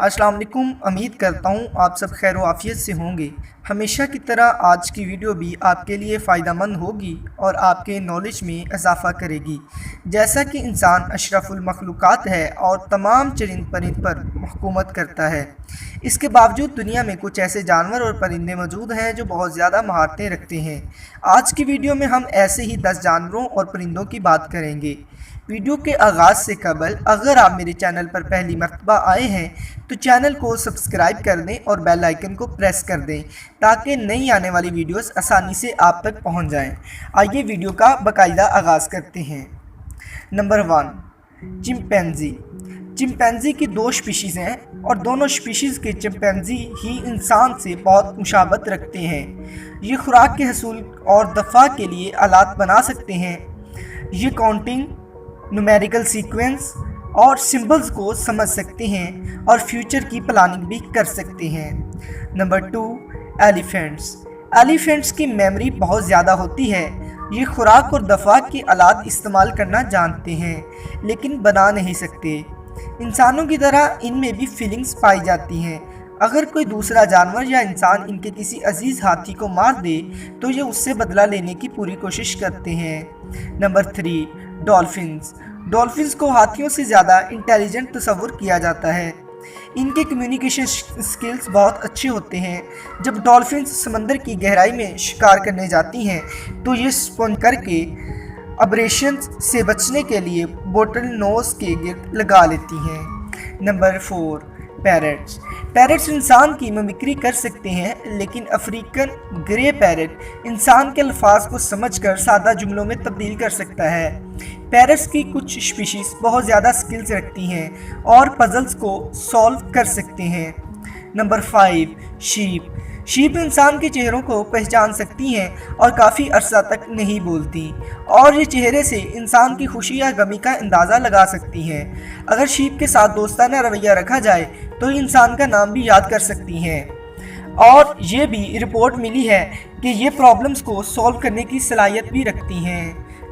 अस्सलाम वालेकुम। उम्मीद करता हूँ आप सब खैर व आफियत से होंगे। हमेशा की तरह आज की वीडियो भी आपके लिए फ़ायदेमंद होगी और आपके नॉलेज में इजाफ़ा करेगी। जैसा कि इंसान अशरफुल मखलूक़ात है और तमाम चरिंद परिंद पर हुकूमत करता है, इसके बावजूद दुनिया में कुछ ऐसे जानवर और परिंदे मौजूद हैं जो बहुत ज़्यादा महारतें रखते हैं। आज की वीडियो में हम ऐसे ही 10 जानवरों और परिंदों की बात करेंगे। वीडियो के आगाज़ से कबल अगर आप मेरे चैनल पर पहली मर्तबा आए हैं तो चैनल को सब्सक्राइब कर दें और बेल आइकन को प्रेस कर दें ताकि नई आने वाली वीडियोस आसानी से आप तक पहुंच जाएं। आइए वीडियो का बाकायदा आगाज़ करते हैं। Number 1, chimpanzee. चिंपैंजी की 2 स्पीशीज़ हैं और दोनों स्पीशीज़ के चिंपैंजी ही इंसान से बहुत मुशाबत रखते हैं। ये खुराक के हसूल और दफ़ा के लिए आलात बना सकते हैं। ये काउंटिंग, न्यूमेरिकल सीक्वेंस और सिंबल्स को समझ सकते हैं और फ्यूचर की प्लानिंग भी कर सकते हैं। Number 2, elephants. एलिफेंट्स की मेमोरी बहुत ज़्यादा होती है। ये खुराक और दफ़ा के आलात इस्तेमाल करना जानते हैं लेकिन बना नहीं सकते। इंसानों की तरह इनमें भी फीलिंग्स पाई जाती हैं। अगर कोई दूसरा जानवर या इंसान इनके किसी अजीज़ हाथी को मार दे तो ये उससे बदला लेने की पूरी कोशिश करते हैं। Number 3, dolphins. डॉल्फिन्स को हाथियों से ज़्यादा इंटेलिजेंट तस्वुर किया जाता है। इनके कम्युनिकेशन स्किल्स बहुत अच्छे होते हैं। जब डॉल्फिन्स समंदर की गहराई में शिकार करने जाती हैं तो ये स्पॉन करके अब्रेशंस से बचने के लिए बोटल नोज के गिर्द लगा लेती हैं। Number 4, parrots. पैरट्स इंसान की मिमिक्री कर सकते हैं लेकिन अफ्रीकन ग्रे पैरट इंसान के अल्फाज को समझकर सादा जुमलों में तब्दील कर सकता है। पैरट्स की कुछ स्पीशीज़ बहुत ज़्यादा स्किल्स रखती हैं और पजल्स को सॉल्व कर सकते हैं। Number 5, sheep. शीप इंसान के चेहरों को पहचान सकती हैं और काफ़ी अरसा तक नहीं बोलती और ये चेहरे से इंसान की खुशी या गमी का अंदाज़ा लगा सकती हैं। अगर शीप के साथ दोस्ताना रवैया रखा जाए तो इंसान का नाम भी याद कर सकती हैं और ये भी रिपोर्ट मिली है कि ये प्रॉब्लम्स को सॉल्व करने की सलाहियत भी रखती हैं।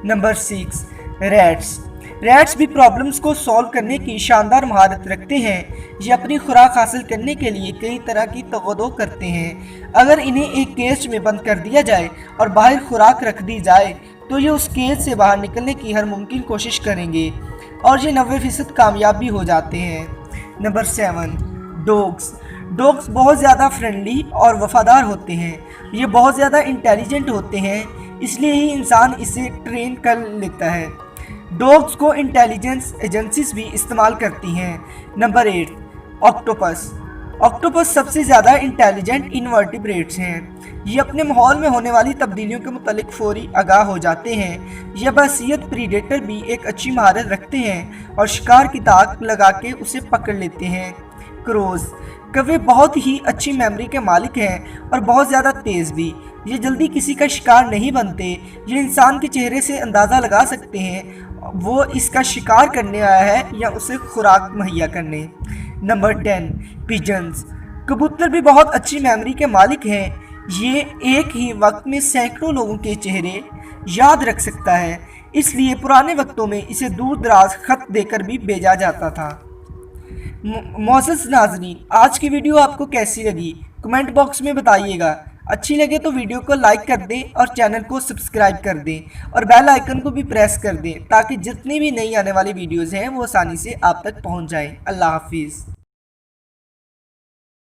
Number 6, rats. रैट्स भी प्रॉब्लम्स को सॉल्व करने की शानदार महारत रखते हैं। ये अपनी खुराक हासिल करने के लिए कई तरह की तवज्जो करते हैं। अगर इन्हें एक केज में बंद कर दिया जाए और बाहर खुराक रख दी जाए तो ये उस केज से बाहर निकलने की हर मुमकिन कोशिश करेंगे और ये 90% कामयाब भी हो जाते हैं। Number 7, dogs. डॉग्स बहुत ज़्यादा फ्रेंडली और वफादार होते हैं। ये बहुत ज़्यादा इंटेलिजेंट होते हैं, इसलिए ही इंसान इसे ट्रेन कर लेता है। डॉग्स को इंटेलिजेंस एजेंसीज भी इस्तेमाल करती हैं। Number 8, octopus. ऑक्टोपस सबसे ज़्यादा इंटेलिजेंट इनवर्टिब्रेट्स हैं। ये अपने माहौल में होने वाली तब्दीलियों के मुतालिक फौरी आगाह हो जाते हैं। यह बहसीयत प्रीडेटर भी एक अच्छी महारत रखते हैं और शिकार की ताक लगा के उसे पकड़ लेते हैं। क्रोज। कौवे बहुत ही अच्छी मेमोरी के मालिक हैं और बहुत ज़्यादा तेज़ भी। ये जल्दी किसी का शिकार नहीं बनते। ये इंसान के चेहरे से अंदाज़ा लगा सकते हैं वो इसका शिकार करने आया है या उसे खुराक मुहैया करने। Number 10, pigeons. कबूतर भी बहुत अच्छी मेमोरी के मालिक हैं। ये एक ही वक्त में सैकड़ों लोगों के चेहरे याद रख सकता है, इसलिए पुराने वक्तों में इसे दूर दराज खत देकर भी भेजा जाता था। मोअज़्ज़ज़ नाज़रीन, आज की वीडियो आपको कैसी लगी कमेंट बॉक्स में बताइएगा। अच्छी लगे तो वीडियो को लाइक कर दें और चैनल को सब्सक्राइब कर दें और बेल आइकन को भी प्रेस कर दें ताकि जितनी भी नई आने वाली वीडियोज़ हैं वो आसानी से आप तक पहुंच जाएं। अल्लाह हाफिज़।